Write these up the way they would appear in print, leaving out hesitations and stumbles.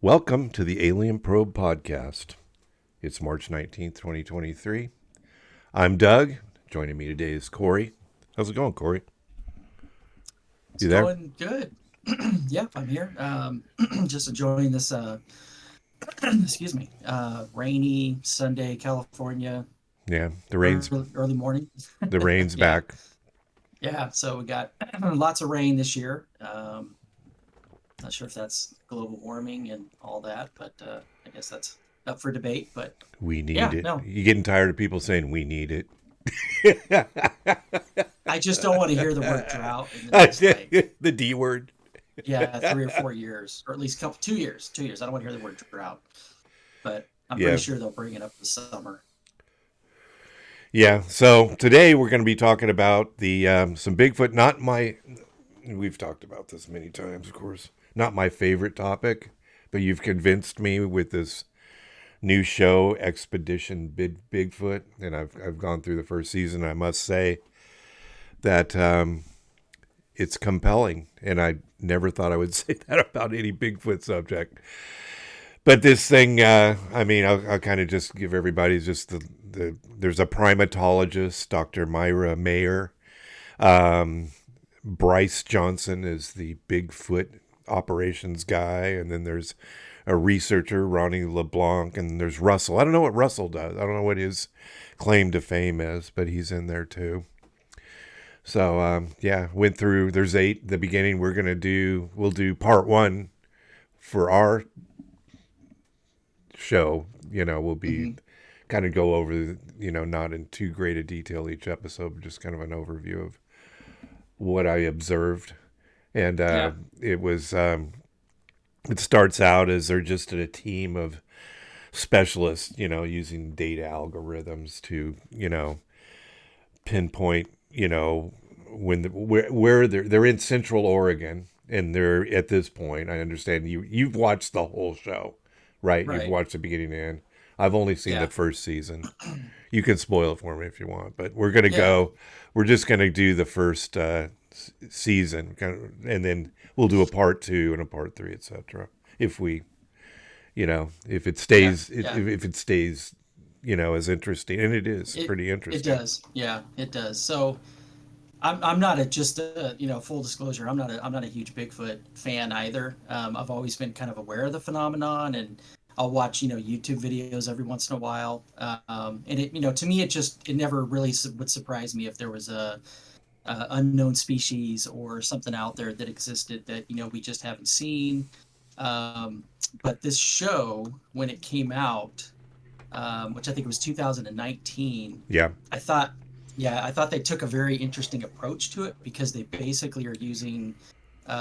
Welcome to the Alien Probe Podcast. It's March 19th, 2023. I'm Doug. Joining me today is Korey. How's it going, Korey? It's You there? going good. Yep, I'm here. Just enjoying this, excuse me, rainy Sunday, California, Yeah, the rain's early morning. the rain's Yeah, back. yeah. So we got lots of rain this year. Not sure if that's global warming and all that, but I guess that's up for debate. But We need yeah, it. no, You getting tired of people saying we need it? I just don't want to hear the word drought in the next The D word. yeah, 3 or 4 years, or at least 2 years. 2 years. I don't want to hear the word drought, but I'm pretty Yeah. sure they'll bring it up this summer. Yeah. So today we're going to be talking about the some Bigfoot. We've talked about this many times, of course. Not my favorite topic, but you've convinced me with this new show, Expedition Bigfoot, and I've gone through the first season. I must say that it's compelling, and I never thought I would say that about any Bigfoot subject. But this thing, I'll kind of just give everybody just the there's a primatologist, Dr. Myra Mayer. Um, Bryce Johnson is the Bigfoot operations guy, and then there's a researcher, Ronnie LeBlanc, and there's Russell. I don't know what Russell does. I don't know what his claim to fame is, but he's in there too. So yeah, went through. There's 8. The beginning. We'll do part 1 for our show. We'll be Hmm. kind of go over. Not in too great a detail each episode, but just kind of an overview of what I observed. And Yeah. it was. It starts out as they're just a team of specialists, using data algorithms to, pinpoint, where they're in Central Oregon, and they're at this point. I understand you've watched the whole show, right? You've Right. watched the beginning to end. I've only seen the Yeah. first season. You can spoil it for me if you want, but we're gonna Yeah. go. We're just gonna do the first season, and then we'll do a part 2 and a part 3, etc. If we, if it Yeah. stays, Yeah. if it stays, as interesting, and it is It pretty it interesting. does. Yeah, it does. So I'm not a just a, full disclosure. I'm not a huge Bigfoot fan either. I've always been kind of aware of the phenomenon, and I'll watch YouTube videos every once in a while. And it to me it never really would surprise me if there was a unknown species or something out there that existed that we just haven't seen. Um, but this show, when it came out, which I think was 2019, Yeah, I thought, yeah, I thought they took a very interesting approach to it because they basically are using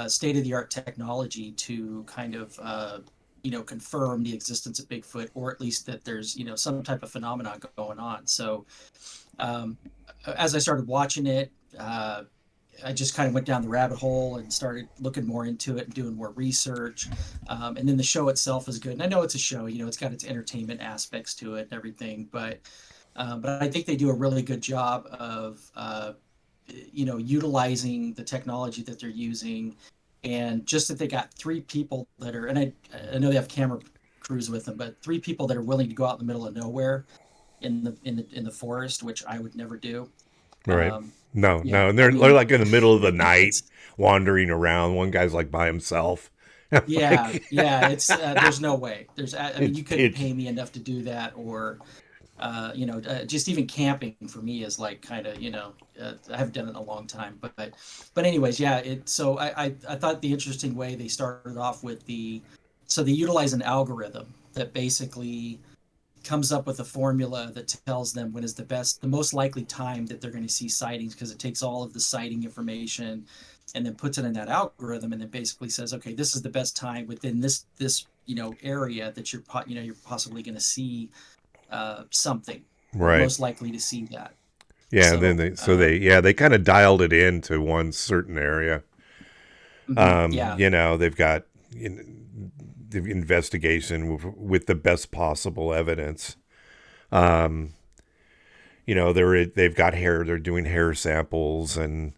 state of the art technology to kind of confirm the existence of Bigfoot, or at least that there's some type of phenomenon going on. So um, as I started watching it, I just kind of went down the rabbit hole and started looking more into it and doing more research. And then the show itself is good. And I know it's a show, it's got its entertainment aspects to it and everything, but I think they do a really good job of utilizing the technology that they're using, and just that they got 3 people that are, and I know they have camera crews with them, but 3 people that are willing to go out in the middle of nowhere in the forest, which I would never do. right. Um, No, yeah, no, and I they're mean, like in the middle of the night, it's wandering around. One guy's like by himself. yeah, Like yeah. It's there's no way. I mean, you couldn't it's pay me enough to do that, or just even camping for me is like kind of I haven't done it in a long time, but anyways, yeah. So I thought the interesting way they started off with so they utilize an algorithm that basically comes up with a formula that tells them when is the most likely time that they're going to see sightings, because it takes all of the sighting information and then puts it in that algorithm, and then basically says, okay, this is the best time within this area that you're possibly going to see something, or right. most likely to see that. Yeah, and then So they kind of dialed it into one certain area. yeah. They've got the investigation with the best possible evidence. Um, they've got hair. They're doing hair samples, and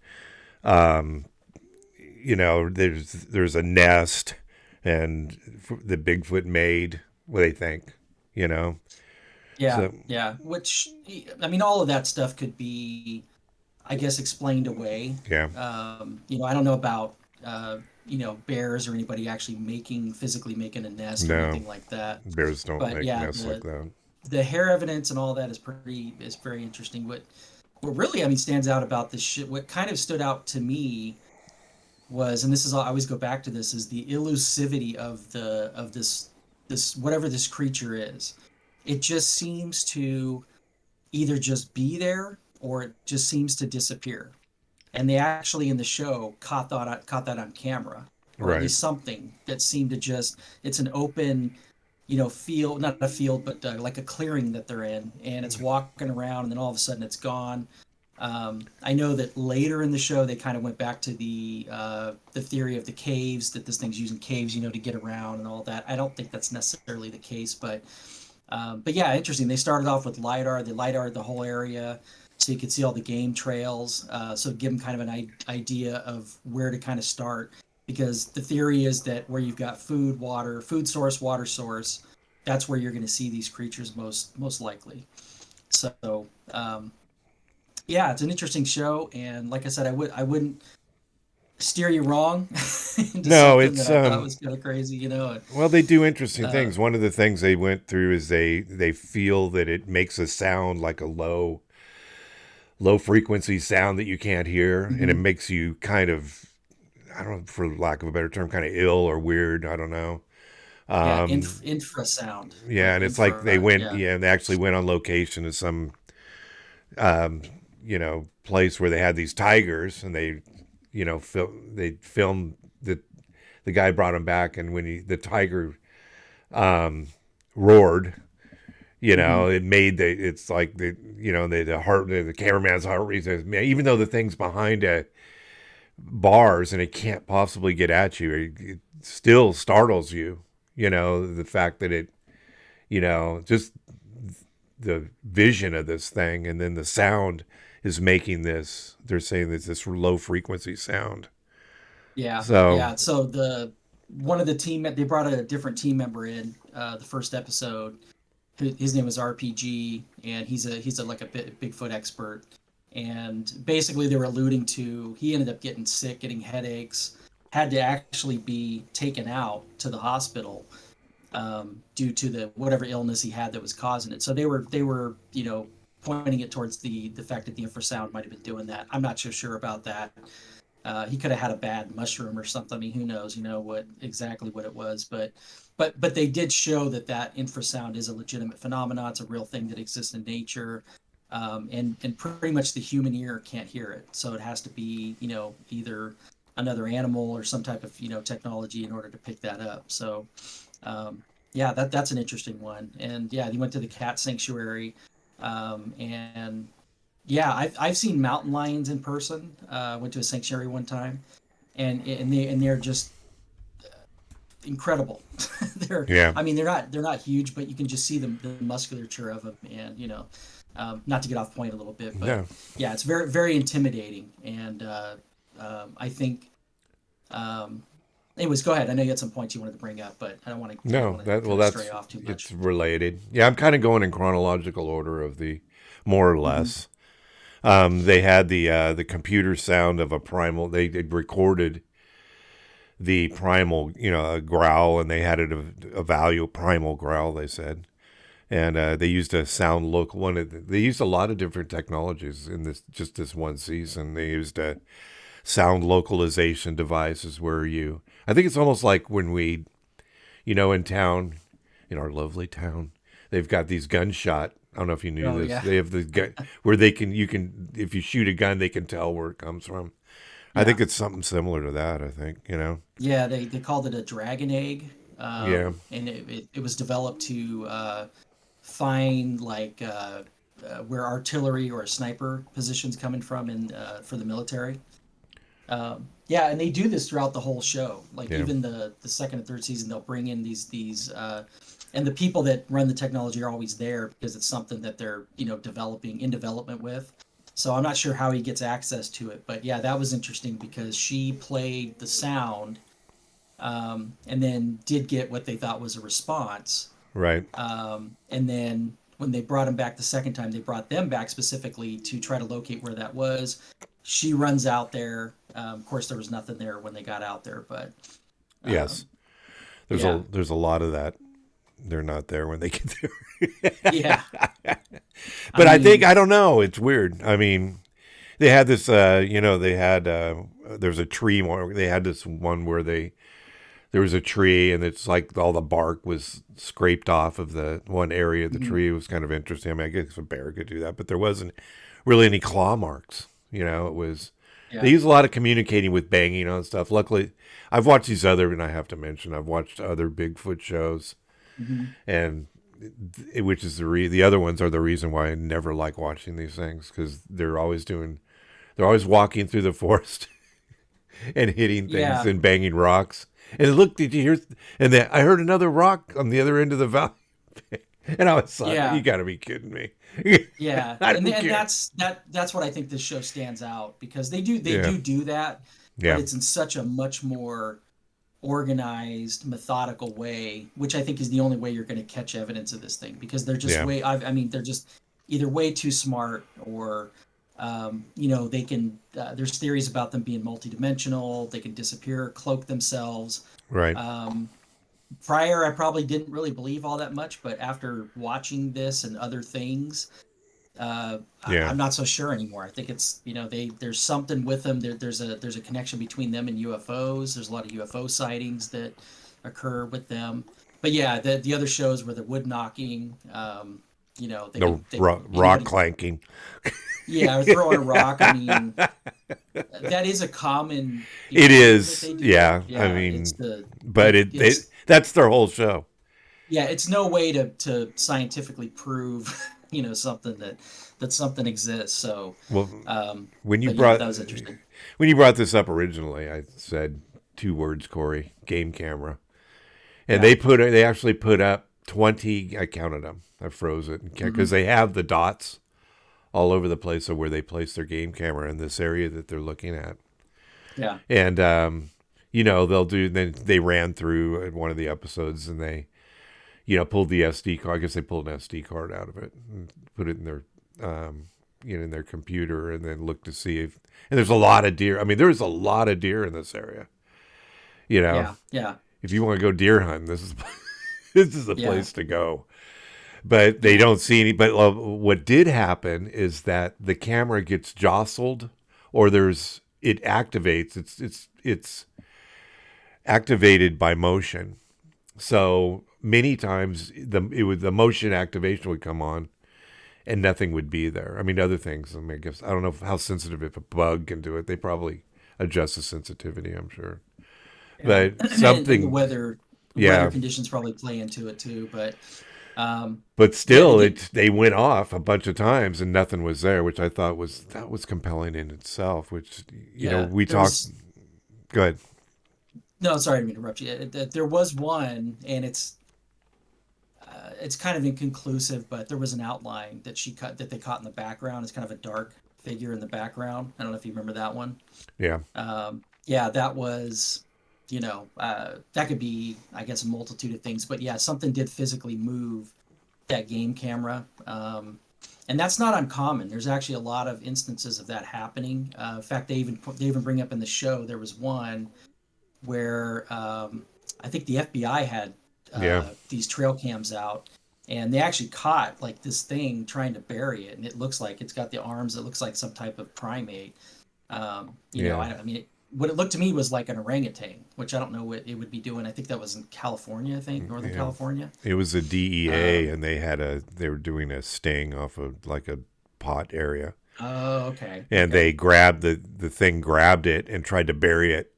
there's a nest, and the Bigfoot made what they think, you know. Yeah, So yeah. Which I mean, all of that stuff could be, I guess, explained away. yeah, I don't know about bears or anybody actually physically making a nest or no, anything like that. bears don't But make yeah, nests like that. the hair evidence and all that is very interesting. What really, I mean, stands out about this shit, what kind of stood out to me was, and this is all, I always go back to this, is the elusivity of this whatever this creature is. It just seems to either just be there or it just seems to disappear. And they actually in the show caught that on camera, or at Right. least something that seemed to just, it's an open, field, not a field, but like a clearing that they're in, and it's walking around, and then all of a sudden it's gone. I know that later in the show they kind of went back to the theory of the caves, that this thing's using caves, to get around and all that. I don't think that's necessarily the case, but yeah, interesting. They started off with lidar. They lidar the whole area, so you could see all the game trails. So give them kind of an idea of where to kind of start, because the theory is that where you've got food source, water source, that's where you're going to see these creatures most likely. So yeah, it's an interesting show, and like I said, I wouldn't steer you wrong into No, something that it's I thought was kind of crazy, well, they do interesting Uh, things. One of the things they went through is they feel that it makes a sound like a low frequency sound that you can't hear, and it mhm. makes you kind of, I don't know, for lack of a better term, kind of ill or weird. I don't know. Yeah, Um, infrasound, yeah, like and it's like they infra. went, Yeah, yeah, and they actually went on location to some, um, place where they had these tigers, and they filmed the guy brought him back, and when the tiger um, roared, hmm, it made it's like the heart, the cameraman's heart rate, even though the thing's behind bars and it can't possibly get at you, it still startles you. The fact that just the vision of this thing, and then the sound is making this. They're saying that this low frequency sound. yeah, So yeah. So one of the they brought a different team member in the first episode. His name was RPG, and he's a like a Bigfoot expert. And basically, they were alluding to, he ended up getting sick, getting headaches, had to actually be taken out to the hospital due to the whatever illness he had that was causing it. So they were pointing it towards the fact that the infrasound might have been doing that. I'm not so sure about that. He could have had a bad mushroom or something. I mean, who knows? What it was, but they did show that infrasound is a legitimate phenomenon. It's a real thing that exists in nature, and pretty much the human ear can't hear it. So it has to be either another animal or some type of technology in order to pick that up. So yeah, that's an interesting one. And yeah, he went to the cat sanctuary, and yeah, I've seen mountain lions in person. Went to a sanctuary one time, and they're just incredible. they're yeah, I mean they're not huge, but you can just see the musculature of them, and not to get off point a little bit, but no, yeah, it's very very intimidating, and I think. Anyways, go ahead. I know you had some points you wanted to bring up, but I don't no. want to That well, kind of stray that's off too it's much. related. Yeah, I'm kind of going in chronological order of the more or Hmm. less. They had the computer sound of a primal. They recorded the primal, a growl, and they had it a value primal growl. They said, and they used a sound local one. They used a lot of different technologies in this one season. They used a sound localization devices where I think it's almost like when we, in town, in our lovely town, they've got these gunshot. I don't know if you knew Oh this. yeah, They have the gun where you can, if you shoot a gun, they can tell where it comes from. I think yeah. it's something similar to that. I think. Yeah, they called it a dragon egg, Yeah. and it was developed to find like where artillery or sniper positions coming from in for the military. Yeah, and they do this throughout the whole show. Like Yeah. even the second and third season, they'll bring in these and the people that run the technology are always there because it's something that they're developing in development with. So I'm not sure how he gets access to it, but yeah, that was interesting because she played the sound and then did get what they thought was a response. Right. And then when they brought him back the second time, they brought them back specifically to try to locate where that was. She runs out there. Of course, there was nothing there when they got out there, but Yes. um, yeah, There's a lot of that. They're not there when they get there. yeah. I But I think, mean, I don't know. It's weird. I mean, they had this, they had, there's a tree more. They had this one where there was a tree and it's like all the bark was scraped off of the one area of the mhm, tree. It was kind of interesting. I mean, I guess a bear could do that, but there wasn't really any claw marks. It was, they yeah, use a lot of communicating with banging on stuff. Luckily, I've watched these other, and I have to mention, I've watched other Bigfoot shows, mhm, and which is the other ones are the reason why I never like watching these things because they're always walking through the forest and hitting things yeah, and banging rocks. And look, did you hear? And then I heard another rock on the other end of the valley, and I was like, "You yeah. got to be kidding me!" Yeah, I and don't and care. that's what I think this show stands out because they Yeah, do that, but yeah, it's in such a much more organized, methodical way, which I think is the only way you're going to catch evidence of this thing because they're just yeah. way. I mean, they're just either way too smart or, they can. There's theories about them being multidimensional. They can disappear, cloak themselves. Right. Um, Prior, I probably didn't really believe all that much, but after watching this and other things, Yeah. I'm not so sure anymore. I think it's there's something with them. There's a connection between them and UFOs. There's a lot of UFO sightings that occur with them. But yeah, the other shows where the wood knocking, The they can rock anybody, clanking. yeah, or throwing a rock. I mean, that is a common It behavior that is. they do. Yeah. I Yeah, mean, but it it's that's their whole show. yeah, it's no way to scientifically prove something that something exists. So, Well, um, when you but yeah, brought that was interesting. when you brought this up originally, I said two words, Corey, game camera. And Yeah. they actually put up 20, I counted them. I froze it Hmm. because they have the dots all over the place of where they place their game camera in this area that they're looking at. Yeah. And they'll do then they ran through in one of the episodes and they pulled the SD card. I guess they pulled an SD card out of it and put it in their in their computer and then look to see if and there's a lot of deer. I mean, there's a lot of deer in this area. You know, Yeah. Yeah. if you want to go deer hunting, this is this is the Yeah. place to go. But they Yeah. don't see any. But what did happen is that the camera gets jostled, or it activates. It's activated by motion. So many times the motion activation would come on, and nothing would be there. I mean, other things. I mean, I guess I don't know how sensitive if a bug can do it. They probably adjust the sensitivity. I'm sure, Yeah. but And the something. weather Yeah, conditions probably play into it too. But um, but yeah, still, they went off a bunch of times and nothing was there, which I thought was compelling in itself. Which yeah, we there talked. was Good. no. Sorry to interrupt you. There was one, and it's kind of inconclusive, but there was an outline that they caught in the background. It's kind of a dark figure in the background. I don't know if you remember that one. Yeah, Yeah, that was, that could be, I guess, a multitude of things. But yeah, something did physically move that game camera. And that's not uncommon. There's actually a lot of instances of that happening. In fact, they even bring up in the show there was one where I think the FBI had yeah, these trail cams out, and they actually caught like this thing trying to bury it, and it looks like it's got the arms. It looks like some type of primate. yeah. I mean, what it looked to me was like an orangutan, which I don't know what it would be doing. I think that was in California. I think Northern Yeah. California. It was a DEA, Um, and they were doing a sting off of like a pot area, oh, okay, and okay, they grabbed the thing, grabbed it, and tried to bury it,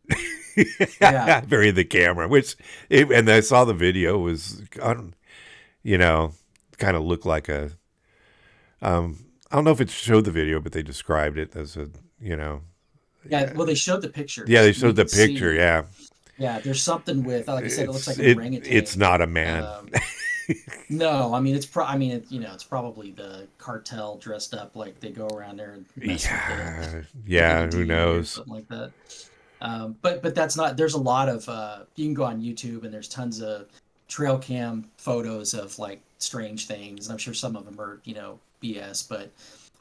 yeah, bury the camera. And I saw the video was, I don't, you know, kind of looked like a. I don't know if it showed the video, but they described it as a, yeah. Well, they showed the yeah, they pictures, and you showed the could picture. see, Yeah, yeah, there's something with, like I said, it looks like an it's orangutan. not a man. Um, no, I mean I mean it's probably the cartel dressed up like they go around there and mess Yeah, with the yeah. Who DEA or knows? something like that. But that's not. There's a lot of you can go on YouTube and there's tons of trail cam photos of like strange things. And I'm sure some of them are BS, but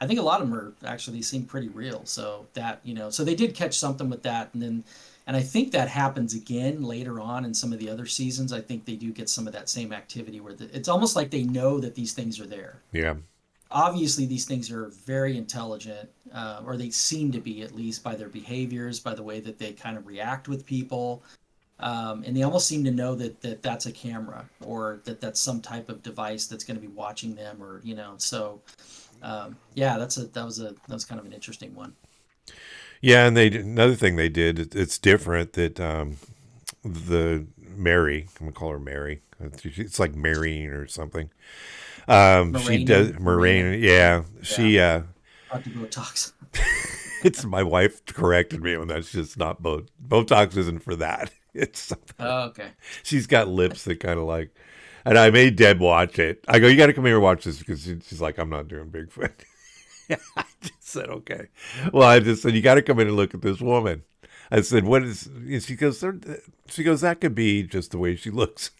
I think a lot of them are actually seem pretty real. So that so they did catch something with that, and I think that happens again later on in some of the other seasons. I think they do get some of that same activity where it's almost like they know that these things are there. Yeah. Obviously these things are very intelligent, or they seem to be, at least by their behaviors, by the way that they kind of react with people, and they almost seem to know that that's a camera, or that that's some type of device that's going to be watching them, or so yeah, that was kind of an interesting one. Yeah, and another thing they did. It's different that the Mary. I'm gonna call her Mary. It's like marrying or something. She does Marina, Moraine. Yeah, yeah, she. not the Botox. It's my wife corrected me on that. It's just not Botox isn't for that. It's something. Oh, okay. She's got lips that kind of like. And I made Deb watch it. I go, you got to come here and watch this because she's like, I'm not doing Bigfoot. I just said, okay. Well, I just said, you got to come in and look at this woman. I said, what is? She goes, that could be just the way she looks.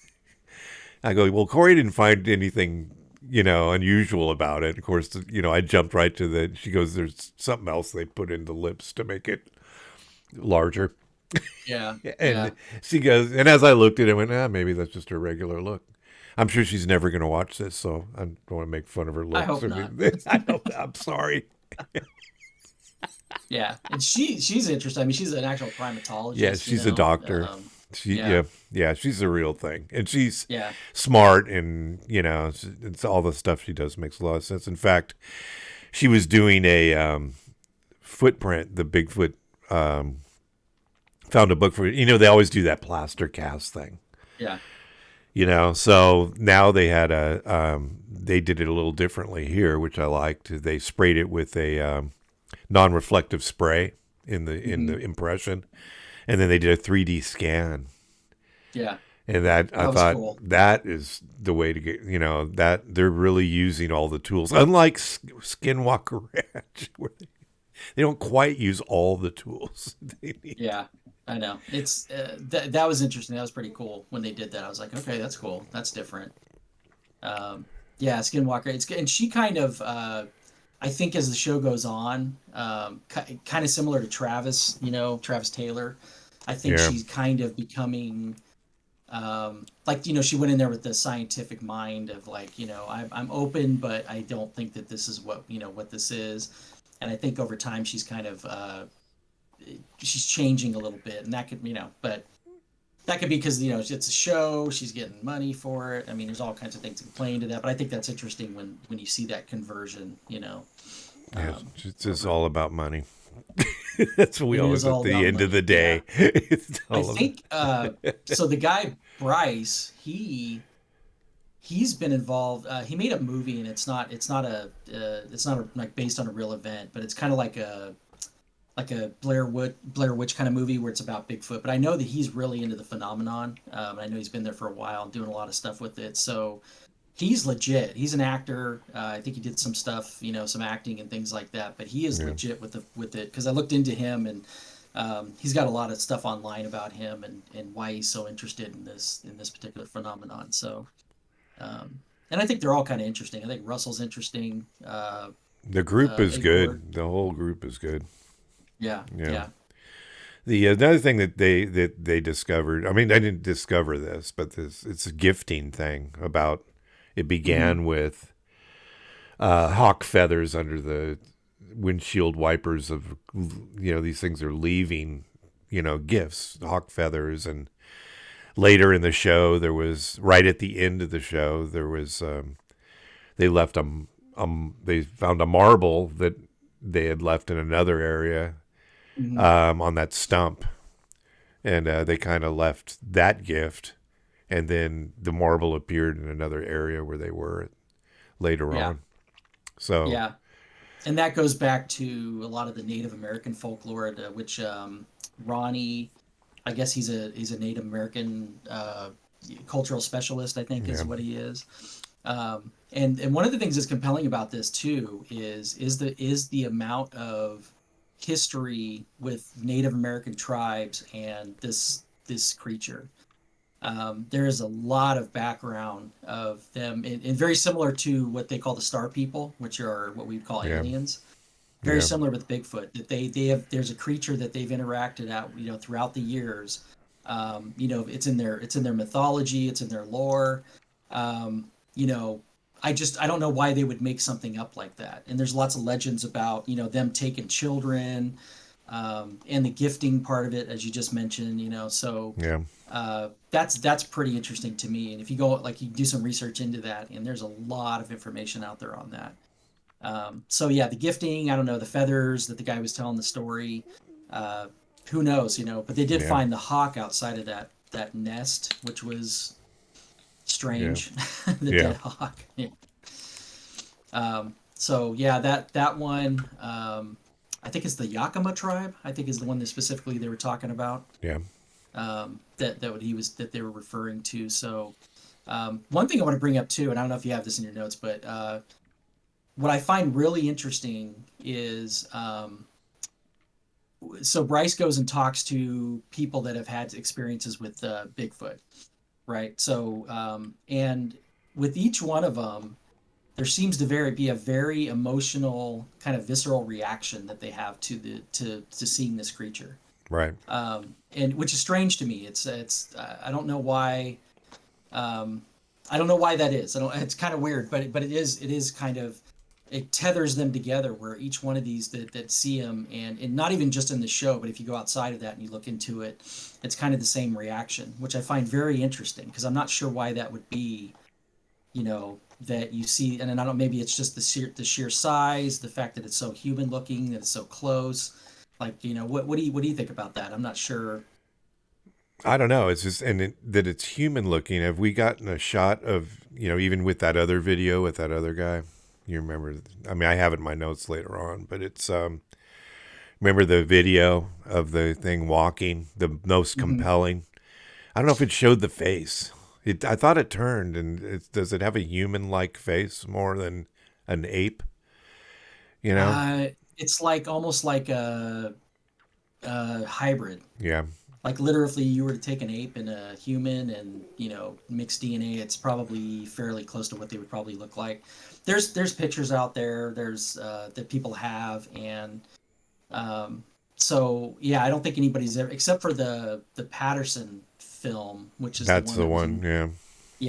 I go, well, Korey didn't find anything, unusual about it. Of course, I jumped right to the. She goes, there's something else they put in the lips to make it larger. Yeah, And yeah. she goes, and as I looked at it, I went, maybe that's just her regular look. I'm sure she's never going to watch this, so I don't want to make fun of her I looks. hope Or not. I don't, I'm sorry. Yeah, and she's interesting. I mean, she's an actual Yeah, primatologist. she's a doctor. Yeah, Yeah, she's a real thing, and she's yeah. smart, and it's all the stuff she does makes a lot of sense. In fact, she was doing a footprint. The Bigfoot found a book for they always do that plaster cast thing. Yeah. So now they did it a little differently here, which I liked. They sprayed it with a non-reflective spray in the Hmm. impression, and then they did a 3D scan. Yeah. And that I That was thought cool. that is the way to get, that they're really using all the tools. Unlike Skinwalker Ranch, where they don't quite use all the tools they need. Yeah, I know. It's that was interesting. That was pretty cool when they did that. I was like, okay, that's cool. That's different. Um, yeah, Skinwalker. And she kind of, I think, as the show goes on, kind of similar to Travis. Travis Taylor. I think Yeah. she's kind of becoming, like she went in there with the scientific mind of like I'm open, but I don't think that this is what this is. And I think over time she's changing a little bit, and that could but that could be because it's a show, she's getting money for it. I mean, there's all kinds of things that play into that, but I think that's interesting when you see that conversion. Yeah, um, it's just over all about money. That's what we it is always at all the about end of money. the Yeah, day. It's I all about. think so. The guy Bryce, he's been involved. He made a movie, and it's not like based on a real event, but it's kind of like a Blair Witch kind of movie where it's about Bigfoot. But I know that he's really into the phenomenon. I know he's been there for a while, doing a lot of stuff with it. So he's legit. He's an actor. I think he did some stuff, some acting and things like that. But he is Yeah. legit with it because I looked into him, and he's got a lot of stuff online about him and why he's so interested in this particular phenomenon. So, and I think they're all kind of interesting. I think Russell's interesting. The group is Igor, good. The whole group is good. yeah, Yeah. yeah. The another thing that they discovered. I mean, I didn't discover this, but it's a gifting thing about. It Hmm. began with hawk feathers under the windshield wipers of these things are leaving gifts, hawk feathers. And later in the show, there was, right at the end of the show, there was they left they found a marble that they had left in another area Hmm. on that stump, and they kind of left that gift, and then the marble appeared in another area where they were later Yeah, on. So yeah. And that goes back to a lot of the Native American folklore, which Ronnie, I guess he's a Native American cultural specialist, I think yeah, is what he is. And one of the things that's compelling about this too is the amount of history with Native American tribes and this creature. There is a lot of background of them, and very similar to what they call the Star People, which are what we call Yeah. aliens. Very Yeah. similar with Bigfoot. That they have there's a creature that they've interacted out, throughout the years. It's in their mythology, it's in their lore. You know, I don't know why they would make something up like that. And there's lots of legends about them taking children, and the gifting part of it, as you just mentioned. So Yeah. that's pretty interesting to me. And if you go like you do some research into that, and there's a lot of information out there on that. So yeah, the gifting, I don't know, the feathers that the guy was telling the story. Uh, who knows, but they did Yeah. find the hawk outside of that nest, which was Yeah. strange. The Yeah. dead hawk. Yeah. So yeah, that one, I think it's the Yakima tribe. I think is the one that specifically they were talking about. Yeah. That they were referring to. So one thing I want to bring up too, and I don't know if you have this in your notes, but what I find really interesting is, so Bryce goes and talks to people that have had experiences with Bigfoot, right? So and with each one of them, there seems to be a very emotional, kind of visceral reaction that they have to seeing this creature, Right. and which is strange to me. I don't know why. Um, I don't know why that is. I don't. It's kind of weird, but it is kind of, it tethers them together, where each one of these that see him, and not even just in the show, but if you go outside of that and you look into it, it's kind of the same reaction, which I find very interesting, because I'm not sure why that would be. That you see, and then I don't. Maybe it's just the sheer size, the fact that it's so human looking, that it's so close. Like, what do you think about that? I'm not sure. I don't know. It's just, that it's human looking. Have we gotten a shot of, even with that other video with that other guy? You remember? I mean, I have it in my notes later on, but it's, remember the video of the thing walking, the most Mhm. compelling? I don't know if it showed the face. I thought it turned, and does it have a human like face more than an ape? You know? It's like almost like a hybrid. Yeah. Like literally, you were to take an ape and a human and mix DNA, it's probably fairly close to what they would probably look like. There's pictures out there. There's that people have, and um, so yeah, I don't think anybody's ever, except for the Patterson film, which is the That's one the that was one. in, Yeah.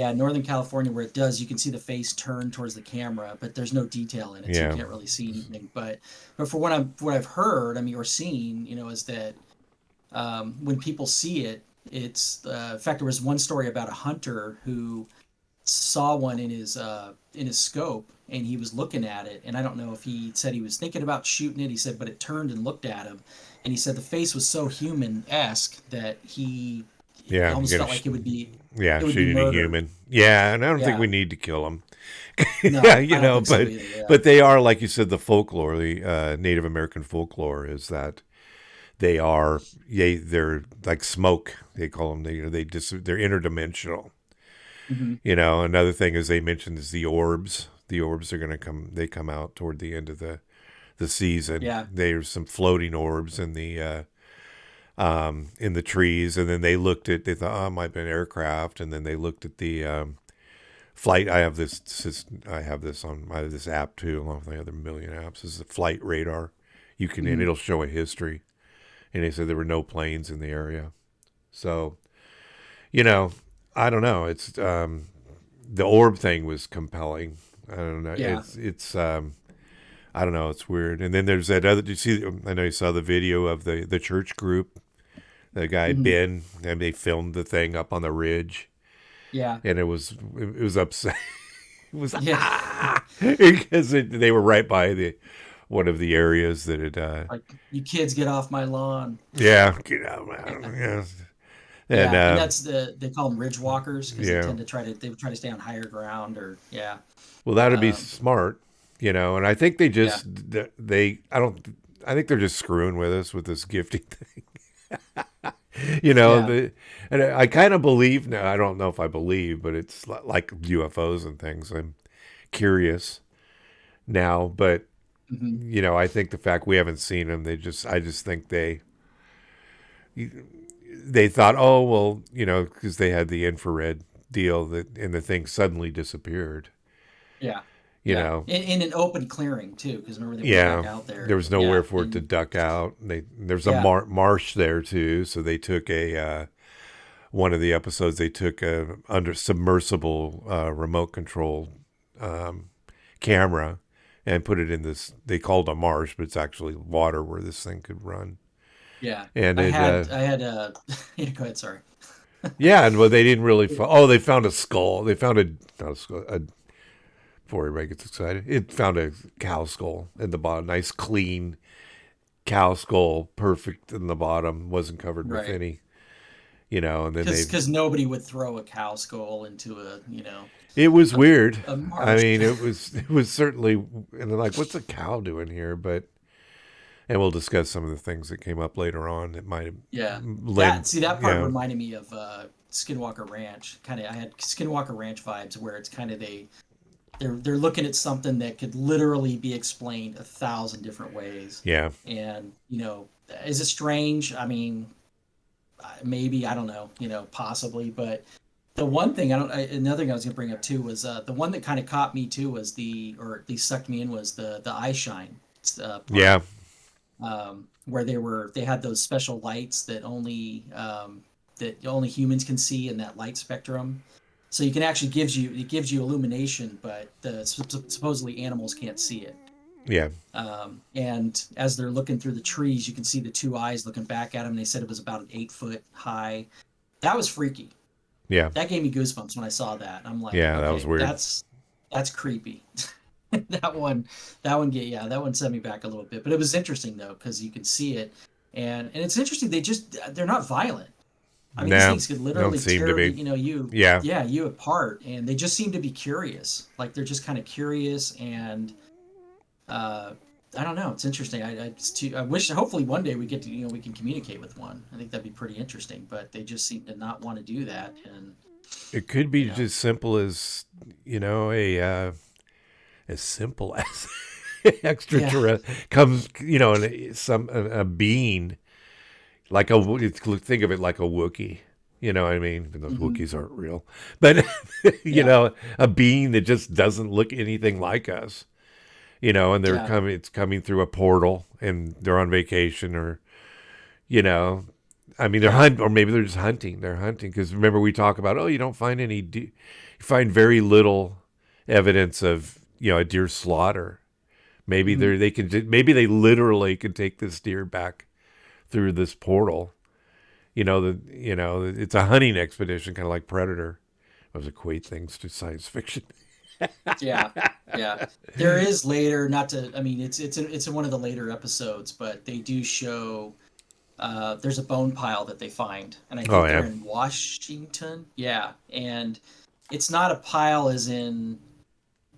yeah, Northern California, where it does, you can see the face turn towards the camera, but there's no detail in it, so you Yeah. can't really see anything. But for what I've heard, I mean, or seen, is that when people see it, it's in fact, there was one story about a hunter who saw one in his scope, and he was looking at it, and I don't know if he said he was thinking about shooting it. He said, but it turned and looked at him, and he said the face was so human-esque that he Yeah. You almost got felt like yeah, it would be shooting a murder. human. Yeah, and I don't think Yeah. we need to kill them. Yeah, No, I don't think so but either. Yeah. they are, like you said, the folklore, the Native American folklore is that they are, they're like smoke. They call them. They're interdimensional. Hmm. Another thing is they mentioned is the orbs. The orbs are going to come. They come out toward the end of the season. Yeah. There's some floating orbs in the trees, and then they thought, oh, it might be an aircraft, and then they looked at the flight. I have this on this app too, along with the other million apps. This is a flight radar. And Hmm. it'll show a history. And they said there were no planes in the area. So, you know, I don't know. It's the orb thing was compelling. I don't know. Yeah. It's I don't know. It's weird. And then there's that other. Did you see? I know you saw the video of the church group. The guy Hmm. Ben, and they filmed the thing up on the ridge, Yeah. and it was upset. It was Yeah. because they were right by the one of the areas that it. Like, you kids get off my lawn. Yeah, get out, man. Yeah, and Yeah, and that's they call them ridge walkers, because yeah. they would try to stay on higher ground, or yeah. Well, that'd be Um, smart, And I think they yeah. just they I don't. I think they're just screwing with us with this gifting thing. Yeah. And I kind of believe now. I don't know if I believe, but it's like UFOs and things. I'm curious now, but Hmm. I think the fact we haven't seen them, I just think they thought, oh well, because they had the infrared deal that, and the thing suddenly disappeared. Yeah. You Yeah. know, In an open clearing too, because remember they went back yeah, out there there. was nowhere Yeah. for it to And duck out. There's a yeah. marsh there too, so they took one of the episodes. They took a under submersible remote control um, camera and put it in this. They called it a marsh, but it's actually water where this thing could run. Yeah. And I had yeah, go ahead, sorry. yeah, and well, they didn't really. Oh, they found a skull. They found not a skull. Before everybody gets excited, it found a cow skull in the bottom. Nice, clean cow skull, perfect in the bottom. Wasn't covered with Right. any. And then Because nobody would throw a cow skull into a, it was a, weird. a I marsh. mean, it was certainly, and they're like, "What's a cow doing here?" But and we'll discuss some of the things that came up later on that might have Yeah. led, That part reminded me of Skinwalker Ranch. Kind of I had Skinwalker Ranch vibes where it's kind of they're looking at something that could literally be explained 1,000 different ways. yeah, And, is it strange? I mean, maybe, I don't know, possibly, but the one thing another thing I was going to bring up too was the one that kind of caught me too was or at least sucked me in was the eye shine part, yeah, where they had those special lights that only humans can see in that light spectrum. So you can actually it gives you illumination, but supposedly animals can't see it. yeah, And as they're looking through the trees, you can see the two eyes looking back at them. They said it was about an 8 foot high. That was freaky. yeah, That gave me goosebumps when I saw that. I'm like, yeah. That was okay, weird. that's creepy. that one that one set me back a little bit, but it was interesting though because you can see it, and it's interesting. They're not violent. I mean, these No, things could don't literally seem to tear be. Yeah, you apart, and they just seem to be curious. Like they're just kind of curious, and uh, I don't know. It's interesting. I wish hopefully one day we get to we can communicate with one. I think that'd be pretty interesting, but they just seem to not want to do that, and it could you be know, just simple as a as simple as yeah. extraterrestrial comes, a being like think of it like a Wookiee. You know what I mean? Even those Hmm. Wookiees aren't real, but Yeah. a being that just doesn't look anything like us. And they're Yeah. coming. It's coming through a portal, and they're on vacation, or you know, I mean, Yeah. or maybe they're just hunting. They're hunting because remember we talk about, oh, you don't find you find very little evidence of a deer slaughter. Maybe Hmm. maybe they literally can take this deer back through this portal. It's a hunting expedition, kind of like Predator. I was equate things to science fiction. Yeah. Yeah. There is later, not to, I mean, it's in one of the later episodes, but they do show there's a bone pile that they find, and I Oh think they're yeah, in Washington. Yeah, and it's not a pile as in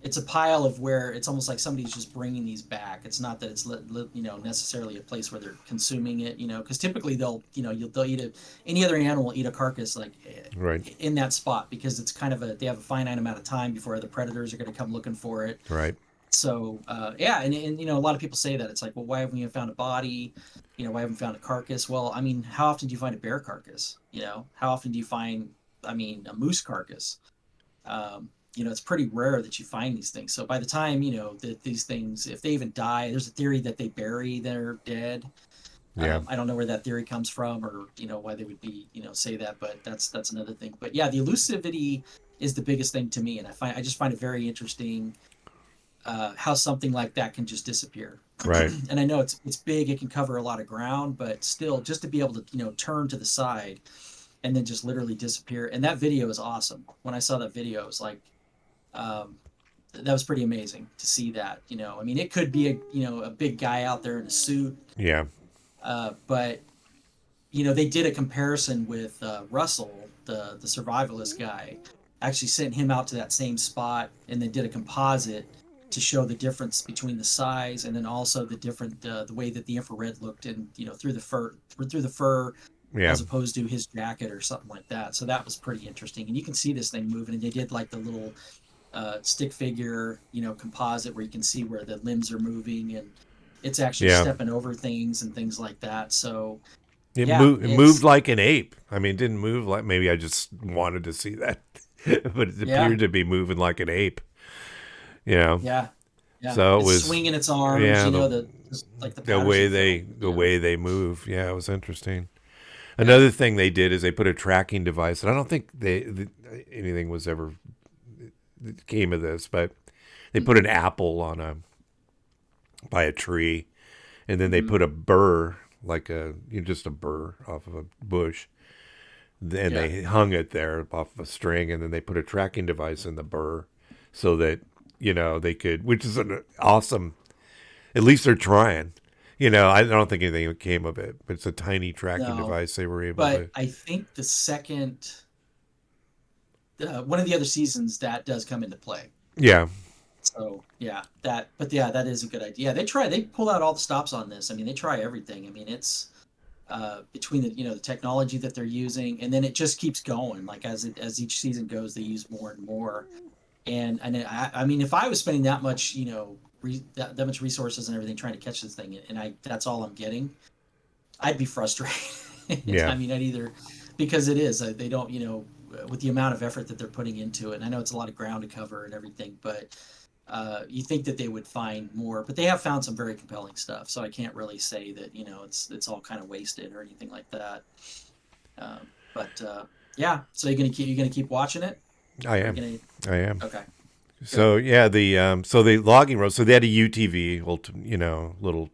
it's a pile of where it's almost like somebody's just bringing these back. It's not that it's necessarily a place where they're consuming it. Because typically they'll eat any other animal will eat a carcass like right, in that spot because it's kind of they have a finite amount of time before other predators are going to come looking for it. right. So yeah, and a lot of people say that it's like, well, why haven't we found a body? Why haven't we found a carcass? Well, I mean, how often do you find a bear carcass? How often do you find, I mean, a moose carcass? It's pretty rare that you find these things. So by the time that these things, if they even die, there's a theory that they bury their dead. Yeah, I don't know where that theory comes from, or why they would be say that, but that's another thing. But yeah, the elusivity is the biggest thing to me, and I just find it very interesting how something like that can just disappear. right. And I know it's big, it can cover a lot of ground, but still, just to be able to turn to the side and then just literally disappear. And that video is awesome. When I saw that video, it was like um, that was pretty amazing to see that. I mean, it could be a big guy out there in a suit, Yeah, but they did a comparison with Russell, the survivalist guy. Actually sent him out to that same spot, and then did a composite to show the difference between the size and then also the way that the infrared looked and through the fur yeah, as opposed to his jacket or something like that. So that was pretty interesting, and you can see this thing moving. And they did like the little stick figure, composite where you can see where the limbs are moving and it's actually Yeah. stepping over things and things like that. So It yeah, moved. It moved like an ape. I mean, it didn't move like maybe I just wanted to see that, but it yeah, appeared to be moving like an ape. You know. yeah, yeah. So it It's was. swinging its arms, Yeah. like the Patterson film, The way they move. Yeah, it was interesting. Yeah. Another thing they did is they put a tracking device, and I don't think anything was ever came of this, but they put an apple on a by a tree, and then they Mm-hmm. put a burr like just a burr off of a bush, and Yeah. they hung it there off of a string, and then they put a tracking device in the burr, so that they could, which is an awesome. At least they're trying. I don't think anything came of it, but it's a tiny tracking No, device they were able but to. I think the second, one of the other seasons that does come into play. Yeah, So yeah, but yeah, that is a good idea. Yeah, they pull out all the stops on this. I mean, they try everything. I mean, it's between the technology that they're using, and then it just keeps going. Like as each season goes, they use more and more. And I mean, if I was spending that much, that much resources and everything trying to catch this thing, and that's all I'm getting, I'd be frustrated. yeah, I mean, I'd either because it is they don't with the amount of effort that they're putting into it. And I know it's a lot of ground to cover and everything, but you think that they would find more, but they have found some very compelling stuff. So I can't really say that it's all kind of wasted or anything like that. But yeah, so you're gonna keep watching it. I Are you am. gonna? I am. Okay, good. So yeah, the logging road. So they had a UTV, little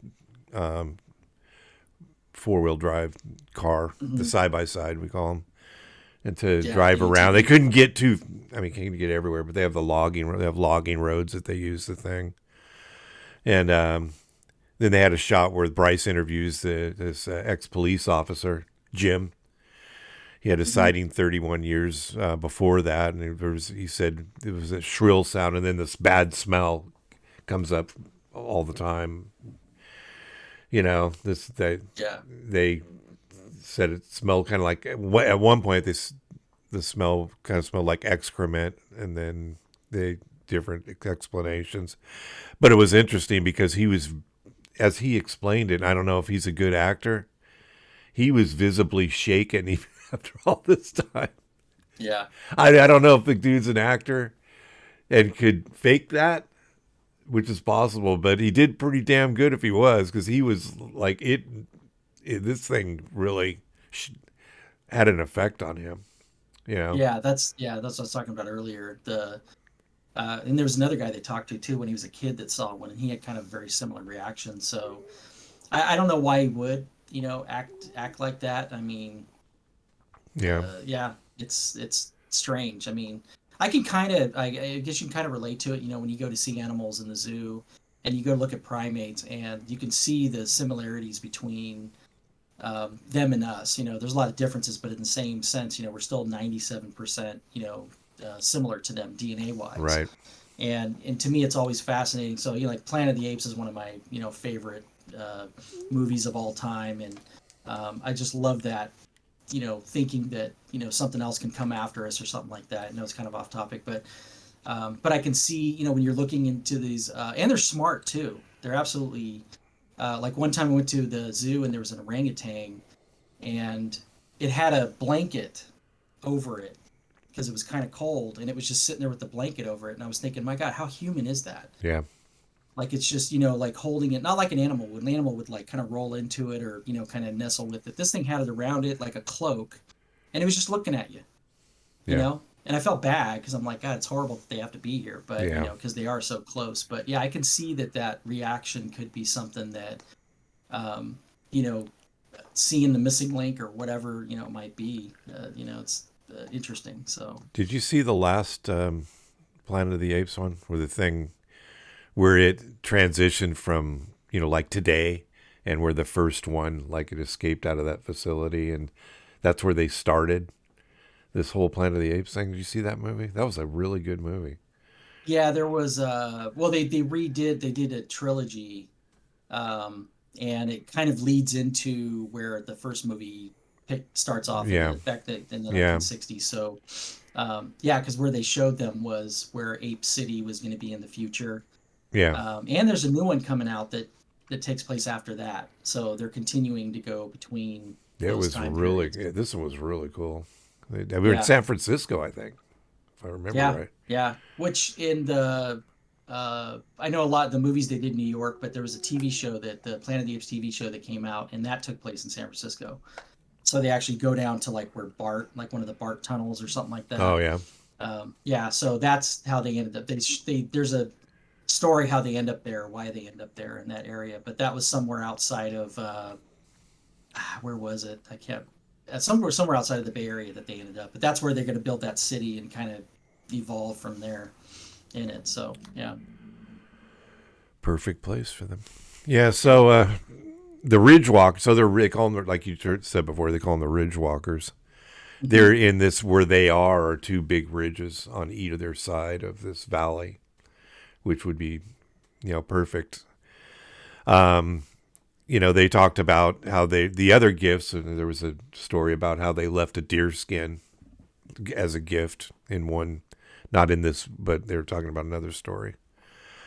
4-wheel drive car, the Hmm. side by side we call them, and to Yeah, the drive around. They UTV. couldn't get to. I mean, can't get everywhere, but they have the logging. They have logging roads that they use the thing, and then they had a shot where Bryce interviews this ex police officer Jim. He had a Hmm. sighting 31 years before that, and he said it was a shrill sound, and then this bad smell comes up all the time. This Yeah, they said it smelled kind of like at one point the smell kind of smelled like excrement, and then they different explanations. But it was interesting because he was, as he explained it. And I don't know if he's a good actor. He was visibly shaken even after all this time. yeah, I don't know if the dude's an actor and could fake that, which is possible, but he did pretty damn good if he was, because he was like this thing really had an effect on him. You know? yeah. That's what I was talking about earlier. And there was another guy they talked to too when he was a kid that saw one, and he had kind of very similar reaction. So I don't know why he would act like that. I mean, Yeah. yeah, it's strange. I mean, I guess you can kind of relate to it. When you go to see animals in the zoo, and you go look at primates, and you can see the similarities between them and us. There's a lot of differences, but in the same sense, we're still 97%, similar to them DNA wise. Right. And to me, it's always fascinating. So, like Planet of the Apes is one of my favorite movies of all time, and I just love that. Thinking that something else can come after us or something like that. I know it's kind of off topic, but I can see when you're looking into these, and they're smart too. They're absolutely like one time I went to the zoo and there was an orangutan, and it had a blanket over it because it was kind of cold, and it was just sitting there with the blanket over it. And I was thinking, my God, how human is that? Yeah. Like it's just like holding it, not like an animal would. An animal would like kind of roll into it or kind of nestle with it. This thing had it around it like a cloak, and it was just looking at you, you Yeah. know. And I felt bad because I'm like, God, it's horrible that they have to be here, but Yeah. because they are so close. But yeah, I can see that reaction could be something that, um, you know, seeing the missing link or whatever it might be. It's interesting. So Did you see the last Planet of the Apes one, where it transitioned from like today, and where the first one, like, it escaped out of that facility, and that's where they started this whole Planet of the Apes thing? Did you see that movie? That was a really good movie. yeah, there was well they did a trilogy, um, and it kind of leads into where the first movie starts off Yeah. back in the Yeah. 1960s. So Yeah, because where they showed them was where Ape City was going to be in the future. Yeah, And there's a new one coming out that takes place after that. So they're continuing to go between it those was time really. periods. Yeah, this one was really cool. We were in Yeah, San Francisco, I think, if I remember yeah, right. yeah. Which in the I know a lot of the movies they did in New York, but there was a TV show that the Planet of the Apes TV show that came out, and that took place in San Francisco. So they actually go down to like where Bart, like one of the Bart tunnels or something like Oh that. yeah, Yeah, so that's how they ended up. They there's a story how they end up there, why they end up there in that area. But that was somewhere outside of where was it? I can't. Somewhere outside of the Bay Area that they ended up. But that's where they're going to build that city and kind of evolve from there in it. So yeah. perfect place for them. Yeah, so the Ridge Walk. So they call them, like you said before, they call them the Ridge Walkers. Mm-hmm. They're in this where they are two big ridges on either side of this valley, which would be, perfect. Um, they talked about how the other gifts, and there was a story about how they left a deer skin as a gift in one, not in this, but they were talking about another story.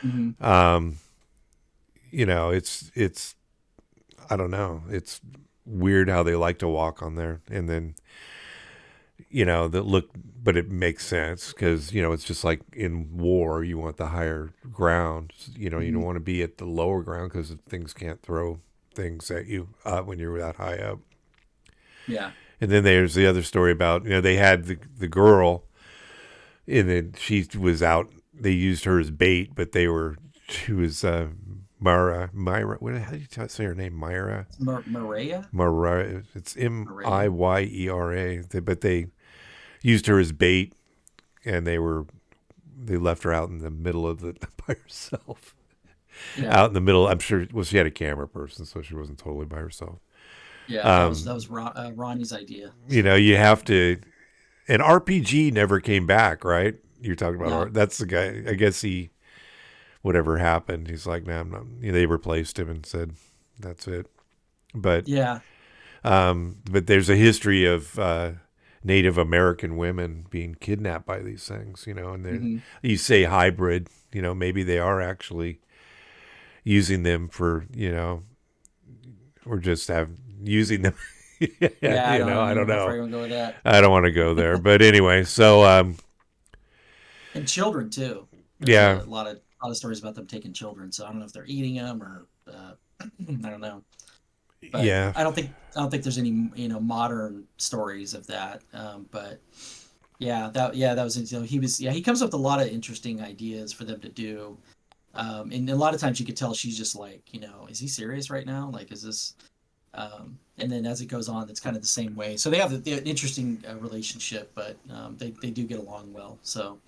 Mm-hmm. Um, it's I don't know, it's weird how they like to walk on there, and then that look, but it makes sense because it's just like in war, you want the higher ground. You Mm-hmm. don't want to be at the lower ground because things can't throw things at you when you're that high up. Yeah. And then there's the other story about they had the girl, and then she was out. They used her as bait, but she was Myra. How do you say her name? Myra. Maria. Myra. It's Maria. Miyera. But they used her as bait, and they left her out in the middle of the by herself. Yeah. Out in the middle. I'm sure. Well, she had a camera person, so she wasn't totally by herself. Yeah. That was Um, Ronnie's idea. you have to. And RPG never came back, right? You're talking about No. that's the guy. I guess whatever happened, he's like, nah, I'm not. They replaced him and said, that's it. But Yeah. but there's a history of Native American women being kidnapped by these things, and then Mm-hmm. you say hybrid, maybe they are actually using them for, or just using them. Yeah, Yeah. I don't I know don't how far know. you want to go with that. I don't want to go there, but anyway, so And children too. There's yeah, a lot of stories about them taking children. So I don't know if they're eating them or I don't know. But yeah, I don't think there's any modern stories of that. But yeah, that was he comes up with a lot of interesting ideas for them to do. And a lot of times you could tell she's just like, is he serious right now? Like, is this? And then as it goes on, it's kind of the same way. So they have an interesting relationship, but they do get along well. So,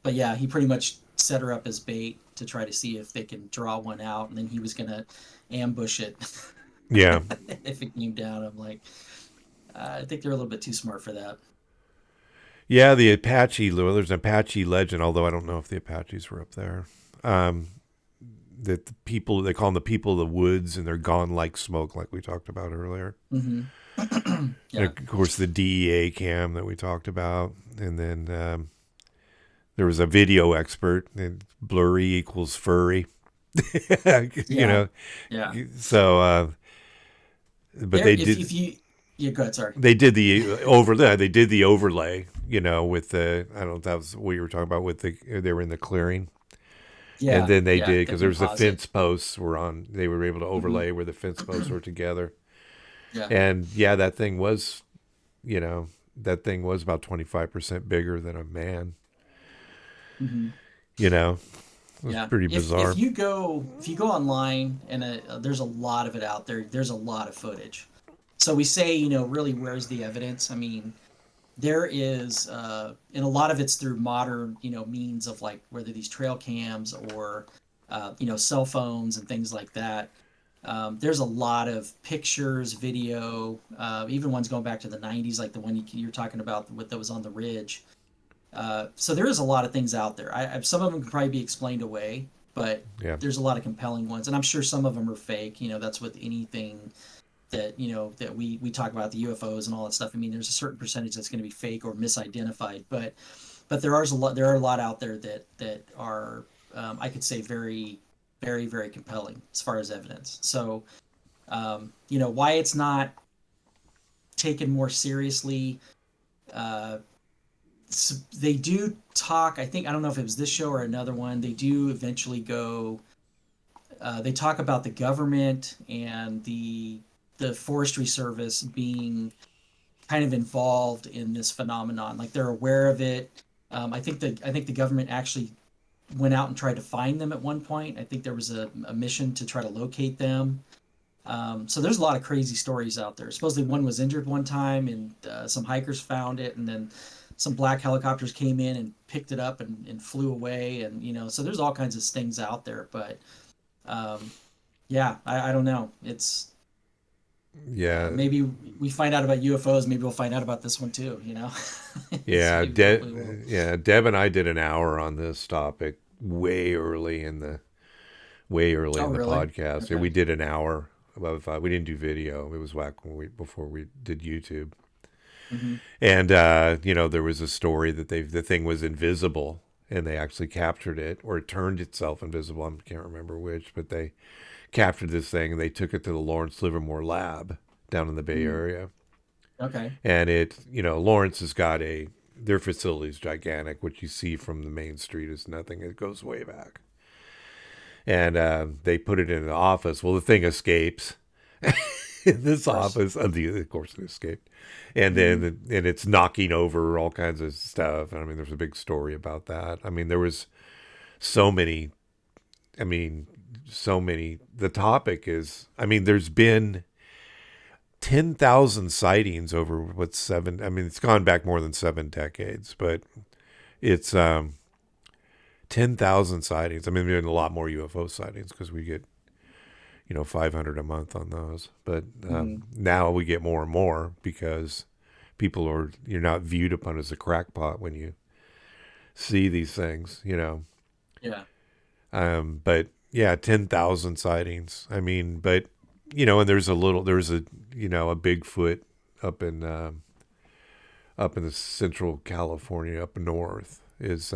but yeah, he pretty much set her up as bait to try to see if they can draw one out, and then he was gonna ambush it yeah, if it came down. I'm like, I think they're a little bit too smart for that. yeah. The Apache, well, there's an Apache legend, although I don't know if the Apaches were up there. Um, that the people they call them the people of the woods, and they're gone like smoke, like we talked about earlier. Hmm. And Yeah, of course, the DEA cam that we talked about, and then there was a video expert, and blurry equals furry. you yeah, know, yeah. so but There, if you, yeah, go ahead. Sorry. they did the overlay. They did the overlay, with the I don't know if that was what you were talking about with they were in the clearing. And Yeah, then they yeah. did The because there was the composite. fence posts were on. They were able to Hmm. overlay where the fence posts were together. Yeah. And yeah, you know, that thing was about 25% bigger than a man. Hmm. You know, it was Yeah. pretty If bizarre. you go online and there's a lot of it out there. There's a lot of footage. So we say, really, where's the evidence? I mean, there is, and a lot of it's through modern, means of like whether these trail cams or, cell phones and things like that. There's a lot of pictures, video, even ones going back to the 90s, like the one you're talking about, what that was on the ridge. So there is a lot of things out there. Some of them can probably be explained away, but Yeah. there's a lot of compelling ones, and I'm sure some of them are fake. That's with anything that that we talk about the UFOs and all that stuff. I mean, there's a certain percentage that's going to be fake or misidentified, but there are a lot out there that are I could say very compelling as far as evidence. So why it's not taken more seriously. Uh, they do talk. I think I don't know if it was this show or another one. They do eventually go. They talk about the government and the forestry service being kind of involved in this phenomenon. Like they're aware of it. I think the government actually went out and tried to find them at one point. I think there was a mission to try to locate them. So there's a lot of crazy stories out there. Supposedly one was injured one time, and some hikers found it, and then some black helicopters came in and picked it up and flew away, and so there's all kinds of things out there. But um, yeah, I don't know. It's Yeah. maybe we find out about UFOs. Maybe we'll find out about this one too. Yeah, We probably will. Deb and I did an hour on this topic way early Oh, in the really? podcast. Yeah, Okay. we did an hour of we didn't do video. It was back when we before we did YouTube. Hmm. And there was a story that the thing was invisible and they actually captured it, or it turned itself invisible. I can't remember which, but they captured this thing and they took it to the Lawrence Livermore lab down in the Bay Mm. Area. Okay. And Lawrence has got their facility is gigantic. What you see from the main street is nothing. It goes way back. And they put it in the office. Well, the thing escapes in this Of course. office. Of course, it escaped. And Hmm. then and it's knocking over all kinds of stuff. I mean, there's a big story about that. I mean, there was so many. I mean, so many. The topic is. I mean, there's been 10,000 sightings over what seven. I mean, it's gone back more than 7 decades, but it's 10,000 sightings. I mean, we're getting a lot more UFO sightings because we get 500 a month on those. But Hmm. now we get more and more because you're not viewed upon as a crackpot when you see these things. Yeah. But yeah, 10,000 sightings. I mean, but and there's a Bigfoot up in the central California up north is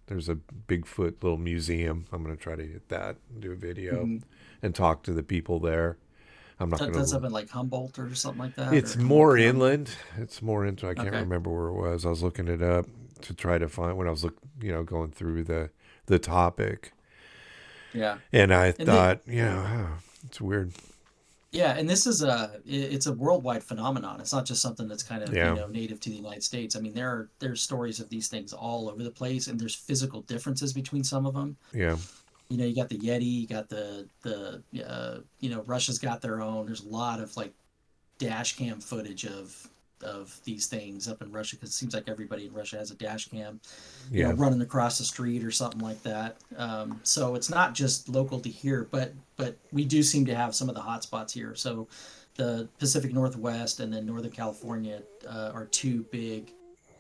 there's a Bigfoot little museum. I'm going to try to hit that and do a video Hmm. and talk to the people there. I'm not going That's up to. in like Humboldt or something like that, It's or Humboldt more County. inland. It's more into. I can't Okay. remember where it was. I was looking it up to try to find when I was going through the topic, Yeah. and I And the thought, it's weird. Yeah, and this is it's a worldwide phenomenon. It's not just something that's kind of, Yeah, native to the United States. I mean, there's stories of these things all over the place, and there's physical differences between some of them. yeah, You got the Yeti, you got the Russia's got their own. There's a lot of like dash cam footage of these things up in Russia because it seems like everybody in Russia has a dash cam, yeah, running across the street or something like that. So it's not just local to here, but we do seem to have some of the hot spots here. So the Pacific Northwest and then Northern California are two big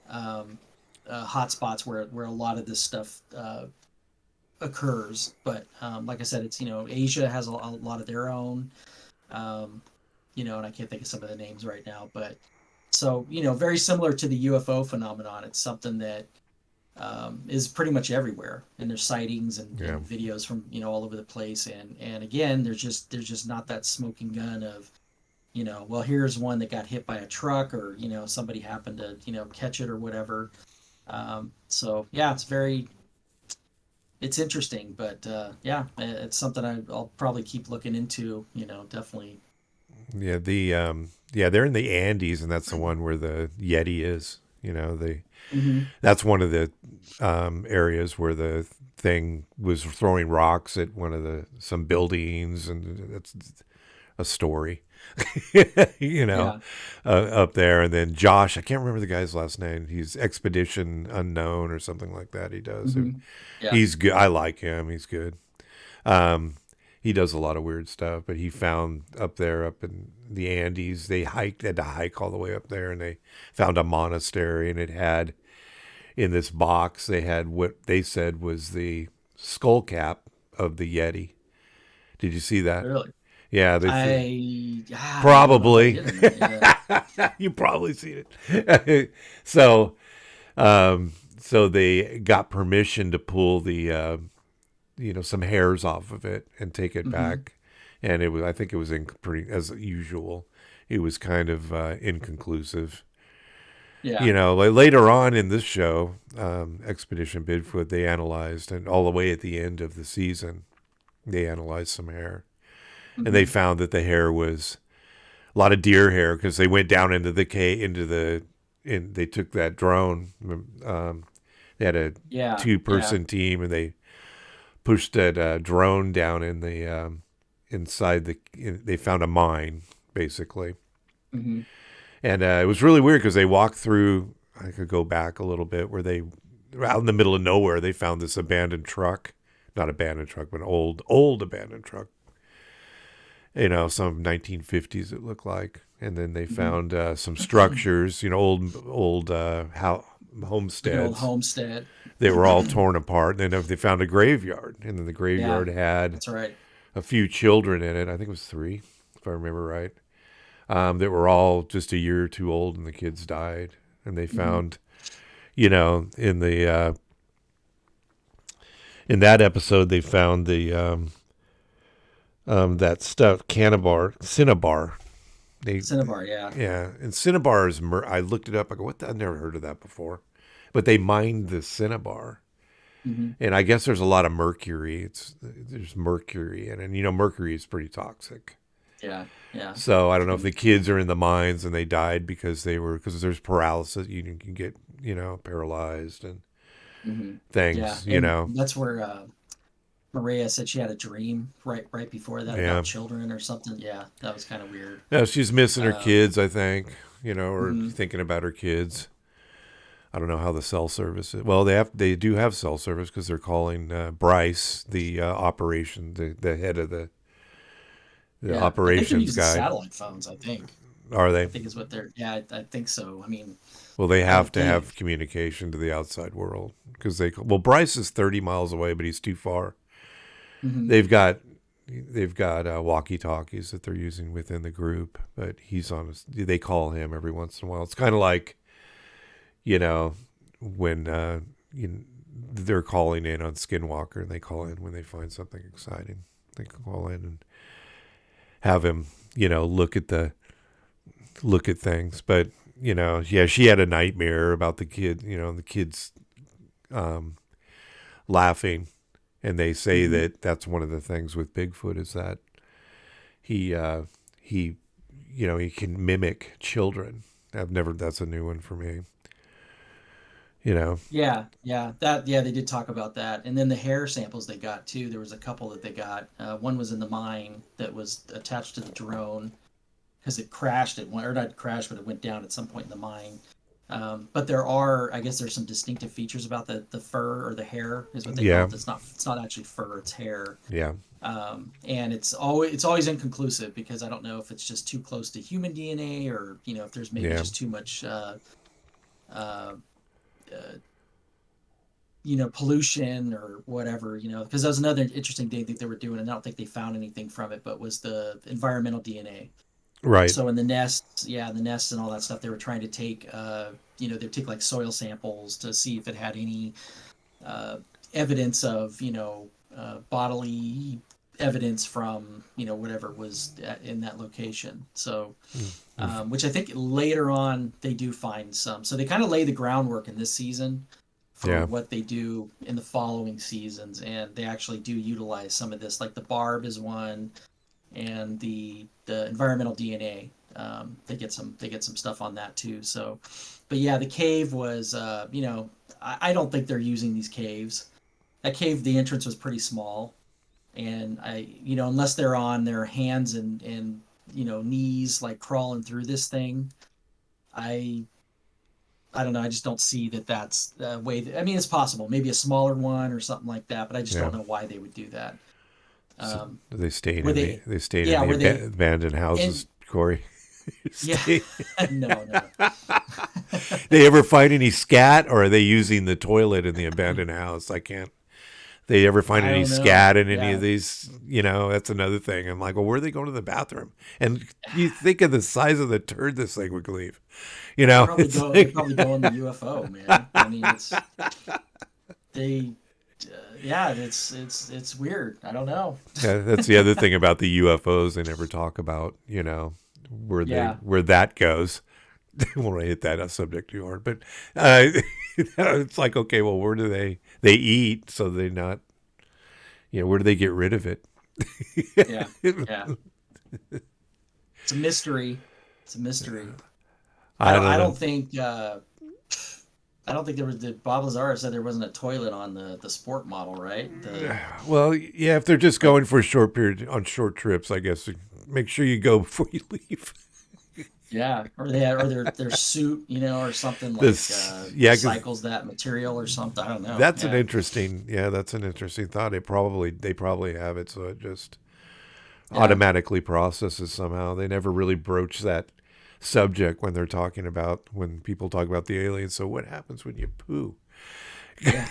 hot spots where a lot of this stuff occurs. But like I said, it's Asia has a lot of their own. Um, and I can't think of some of the names right now, but so very similar to the UFO phenomenon. It's something that is pretty much everywhere, and there's sightings yeah, and videos from all over the place. And again, there's just not that smoking gun of well, here's one that got hit by a truck, or somebody happened to catch it or whatever. So yeah, it's interesting, but yeah, it's something I'll probably keep looking into. Definitely. yeah. They're in the Andes, and that's the one where the Yeti is. Hmm. That's one of the areas where the thing was throwing rocks at some buildings, and that's a story, you know, Yeah. up there. And then Josh, I can't remember the guy's last name. He's Expedition Unknown or something like that. He does. Hmm. Yeah. He's good. I like him. He's good. Um, he does a lot of weird stuff, but he found up in the Andes, had to hike all the way up there, and they found a monastery, and it had in this box, they had what they said was the skull cap of the Yeti. Did you see that? Really. Yeah, I don't know if I probably. did or not. Yeah. You probably seen it. So, so they got permission to pull the some hairs off of it and take it Hmm. back, and it was I think it was pretty as usual. It was kind of inconclusive. Yeah. Like later on in this show, Expedition Bigfoot, they analyzed, and all the way at the end of the season, they analyzed some hair, and they Hmm. found that the hair was a lot of deer hair because they went down into the cave, they took that drone. They had a Yeah. Yeah. two-person team, and they pushed that drone down in the inside they found a mine basically, Hmm. and it was really weird because they walked through. I could go back a little bit where they out in the middle of nowhere they found this abandoned truck, not abandoned truck, but an old abandoned truck. Some 1950s it looked like, and then they Hmm. found some structures, old Like an old homesteads. homestead. They were all torn apart, and then they found a graveyard, and then the Yeah, graveyard had that's right. a few children in it. I think it was three, if I remember right. That were all just a year or two old, and the kids died. And they Hmm. found, in the in that episode, they found the that stuff, cinnabar. They Cinnabar, yeah. Yeah, and cinnabar is. I looked it up. I go, what? I've never heard of that before. But they mined the cinnabar, Hmm. and I guess there's a lot of mercury. There's mercury in it, and mercury is pretty toxic. Yeah, yeah. So I don't know if the kids are in the mines and they died because there's paralysis. You can get paralyzed and Hmm. Yeah, things. and that's where Maria said she had a dream right before that Yeah. about children or something. Yeah, that was kind of weird. Yeah, she's missing her Um, kids. I think or mhm. thinking about her kids. I don't know how the cell service is. Well, they do have cell service because they're calling Bryce, the operation, the head of the Yeah, I think they're operations using guy. satellite phones. I think. Are I they? think is what they're. Yeah, I think so. I mean, Well, they I have would to think. have communication to the outside world because Bryce is 30 miles away, but he's too far. Hmm. They've got walkie talkies that they're using within the group, but they call him every once in a while. It's kind of like you know when they're calling in on Skinwalker, and they call in when they find something exciting. They call in and have him look at things. But yeah, she had a nightmare about the kids um, laughing, and they say Hmm. that that's one of the things with Bigfoot is that he he can mimic children. That's a new one for me. You know, Yeah, yeah, they did talk about that, and then the hair samples they got too. There was a couple that they got. One was in the mine that was attached to the drone because it crashed at one, or not crashed, but it went down at some point in the mine. But I guess, there's some distinctive features about the fur or the hair is what they call yeah, it. It's not actually fur, it's hair. yeah, And it's always inconclusive because I don't know if it's just too close to human DNA or if there's maybe yeah, just too much uh, uh, pollution or whatever, because that was another interesting thing that they were doing, and I don't think they found anything from it, but was the environmental DNA. right, So in the nests, yeah, the nests and all that stuff, they were trying to take, they take like soil samples to see if it had any uh, evidence of, bodily evidence from, whatever was in that location. So, mm-hmm. which I think later on they do find some. So they kind of lay the groundwork in this season for Yeah, what they do in the following seasons, and they actually do utilize some of this. Like the barb is one, and the environmental DNA. They get some stuff on that too. So, but yeah, the cave was I don't think they're using these caves. That cave, the entrance was pretty small, and unless they're on their hands and knees like crawling through this thing, I I don't know. I just don't see that that's the way. I mean, it's possible, maybe a smaller one or something like that, but I just yeah. don't know why they would do that. So Um, they stayed were in the they? they stayed in Yeah, the were they? abandoned And houses, Corey. yeah, Stay. no, no. They ever find any scat, or are they using the toilet in the abandoned house? I can't. They ever find I any don't know. scat in any of Yeah. these? That's another thing. I'm like, well, where are they going to the bathroom? And you think of the size of the turd this thing would leave. They probably It's go. They like, probably go in the UFO, man. I mean, they. Yeah, it's weird. I don't know. yeah, that's the other thing about the UFOs they never talk about. Yeah. Where that goes. I won't hit that subject too hard, but uh, it's like, okay, well, where do they eat? So they not, where do they get rid of it? Yeah. Yeah. It's a mystery. It's a mystery. I I don't. don't I know. don't think. I don't think there was. Bob Lazar said there wasn't a toilet on the sport model, right? The Well, yeah, if they're just like. going for a short period on short trips, I guess make sure you go before you leave. Yeah, or they had, or their suit, or something like This, yeah, because recycles that material or something. I don't know. that's Yeah. that's an interesting thought. They probably have it, so it just Yeah. automatically processes somehow. They never really broach that subject when people talk about the aliens. So what happens when you poo? Yeah.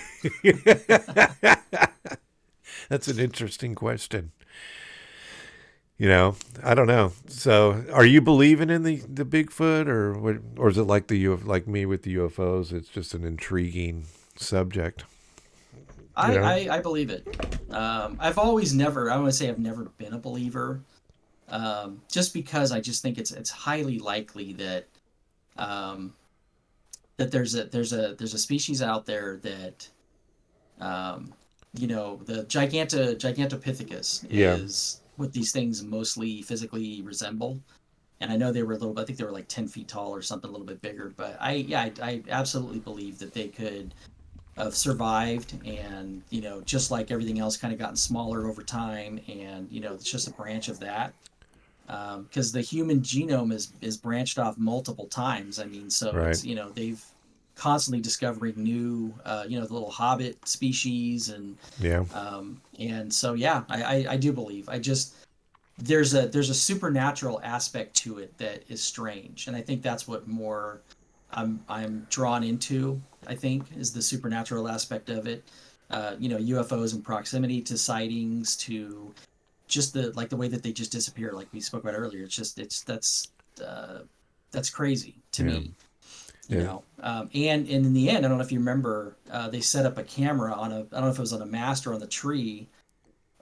That's an interesting question. I don't know. So, are you believing in the Bigfoot, or what, or is it like like me with the UFOs? It's just an intriguing subject. You I, know? I I believe it. I've always never. I want to say I've never been a believer. Just because I just think it's highly likely that um, that there's a species out there that um, the gigantopithecus Yeah. is what these things mostly physically resemble. And I know they were a little. I think they were like 10 feet tall or something a little bit bigger. But I absolutely believe that they could have survived, and just like everything else, kind of gotten smaller over time, and it's just a branch of that. Because the human genome is branched off multiple times. I mean, so Right. it's they've constantly discovering new the little hobbit species, Yeah. and so yeah, I do believe. I just there's a supernatural aspect to it that is strange, and I think that's what more I'm drawn into. I think is the supernatural aspect of it. UFOs and proximity to sightings, to just the way that they just disappear, like we spoke about earlier. It's just uh, that's crazy to Yeah. me. Yeah. And in the end, I don't know if you remember, they set up a camera on I don't know if it was on a mast or on the tree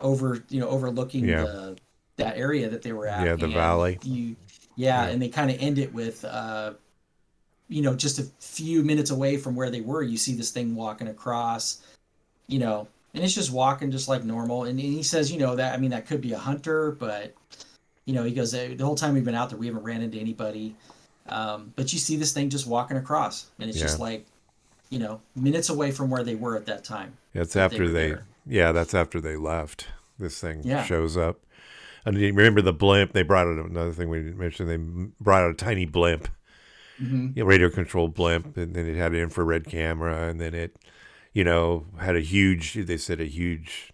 overlooking Yeah. that area that they were at, Yeah. The and valley. yeah, Yeah. and they kind of end it with just a few minutes away from where they were, you see this thing walking across, and it's just walking just like normal. And he says, that, I mean, that could be a hunter, but he goes, the whole time we've been out there, we haven't ran into anybody. But you see this thing just walking across, and it's Yeah. just like, minutes away from where they were at that time It's that they after were they. there. Yeah, that's after they left. This thing Yeah. shows up. And you remember the blimp? They brought out another thing we didn't mention. They brought out a tiny blimp, Hmm. radio controlled blimp, and then it had an infrared camera, and then it, had a huge. They said a huge,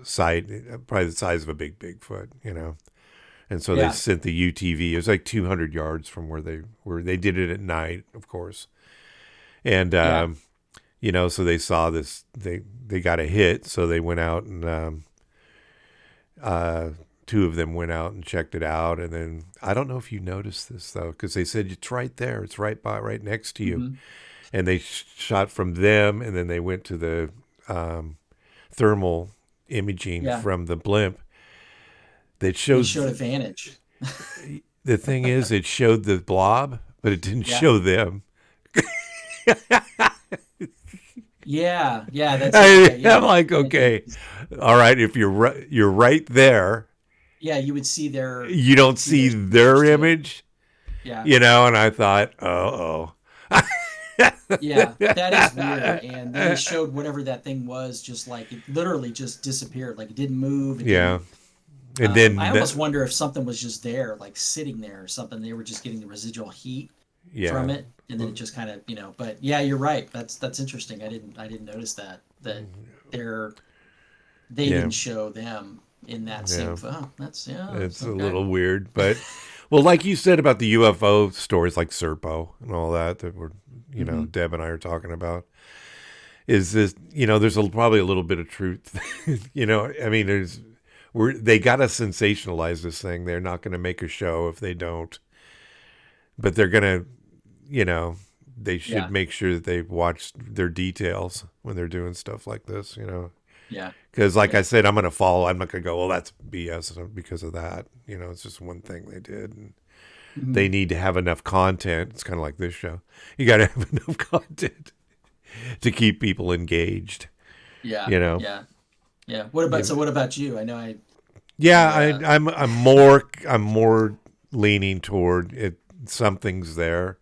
site, probably the size of a big Bigfoot, And so they Yeah. sent the UTV. It was like 200 yards from where they were. They did it at night, of course, and Yeah. so they saw this. They got a hit, so they went out and uh, two of them went out and checked it out. And then I don't know if you noticed this though, because they said it's right there, it's right next to you. Hmm. And they shot from them, and then they went to the thermal imaging Yeah. from the blimp. That And he showed showed advantage. the thing is, it showed the blob, but it didn't Yeah. show them. Yeah. Yeah. That's it. Yeah. I'm Yeah. like, okay, all right. If you're right there, Yeah. You would see their, you don't see see their their signatures to it. image, Yeah. And I thought, oh. Yeah, that is weird. And then they showed whatever that thing was, just like it literally just disappeared. Like it didn't move. It Yeah. didn't. And I then, almost wonder if something was just there, like sitting there or something. They were just getting the residual heat yeah. from it, and then it just kind of, But yeah, you're right. That's interesting. I didn't notice that they're they Yeah. didn't show them in that Yeah. same. Oh, that's yeah. It's a Okay. little weird, but well, like you said about the UFO stories like Serpo and all that were, Hmm. Deb and I are talking about. is this, there's probably a little bit of truth. I mean, they got to sensationalize this thing. They're not going to make a show if they don't, but they're going to, they should Yeah. make sure that they watch their details when they're doing stuff like this, Yeah. because like I Yeah. said, I'm not going to go, well, that's BS because of that. It's just one thing they did. And Mhm. they need to have enough content. It's kind of like this show. You got to have enough content to keep people engaged, Yeah. you know? Yeah. Yeah. What about, Yeah. so what about you? I know Yeah, you're, I'm more leaning toward it. Something's there,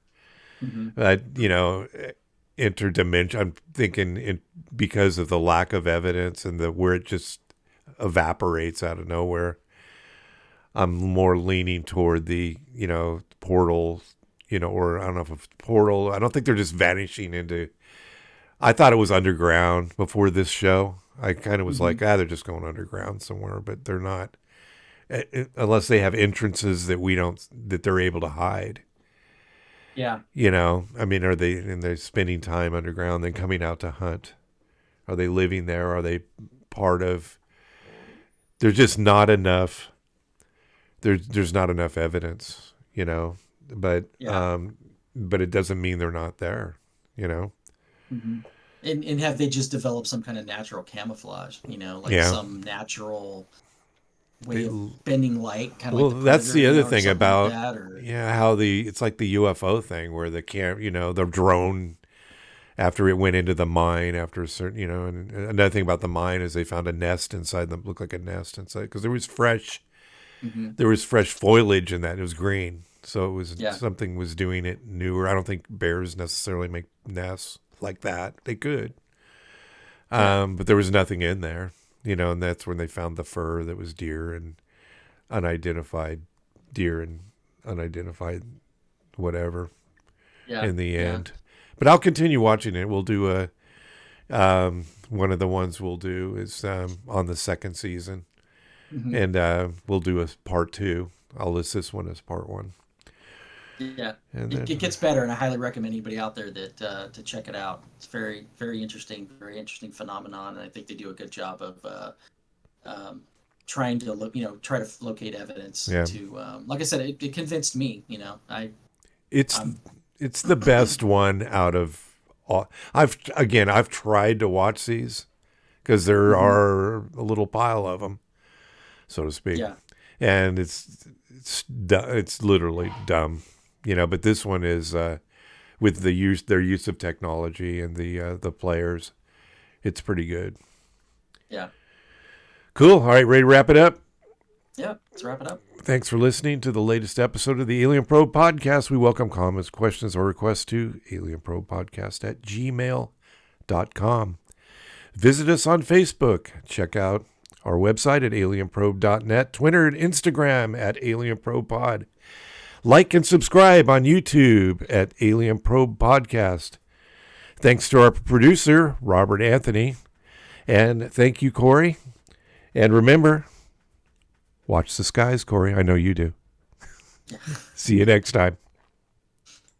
mhm. but interdimension. I'm thinking because of the lack of evidence and where it just evaporates out of nowhere. I'm more leaning toward the portal, or I don't know if it's portal. I don't think they're just vanishing into. I thought it was underground before this show. I kind of was like, Mhm. they're just going underground somewhere, but they're not. Unless they have entrances that they're able to hide. Yeah. I mean, they're spending time underground, then coming out to hunt? Are they living there? Are they part of? There's just not enough. There's not enough evidence, but Yeah. but it doesn't mean they're not there, you know. Hmm. And have they just developed some kind of natural camouflage, like Yeah. some natural way They, of bending light, kind of like well, the that's Predator, the other or thing something like about that, or how it's like the UFO thing where the drone after it went into the mine after a certain, and another thing about the mine is they found a nest inside them, looked like a nest inside because hmm. there was fresh foliage in that. It was green. So it was Yeah. something was doing it newer. I don't think bears necessarily make nests like that. They could. Yeah. But there was nothing in there, and that's when they found the fur that was unidentified deer and unidentified whatever Yeah. in the Yeah. end. But I'll continue watching it. We'll do one of the ones we'll do is on the second season, Hmm. and we'll do a part two. I'll list this one as part one, Yeah. and It then gets better, and I highly recommend anybody out there that to check it out. It's very interesting phenomenon, and I think they do a good job of um, trying to try to locate evidence yeah, to. Like I said, it convinced me. it's I'm. it's the best one out of all. I've tried to watch these because there Mhm. are a little pile of them, so to speak, Yeah. and it's literally dumb, But this one is with their use of technology and the players, it's pretty good. Yeah. Cool. All right, ready to wrap it up? Yeah. Let's wrap it up. Thanks for listening to the latest episode of the Alien Probe Podcast. We welcome comments, questions, or requests to alienprobepodcast@gmail.com. Visit us on Facebook. Check out our website at alienprobe.net, Twitter and Instagram at alienprobepod. Like and subscribe on YouTube at Alien Probe Podcast. Thanks to our producer, Robert Anthony. And thank you, Korey. And remember, watch the skies, Korey. I know you do. Yeah. See you next time.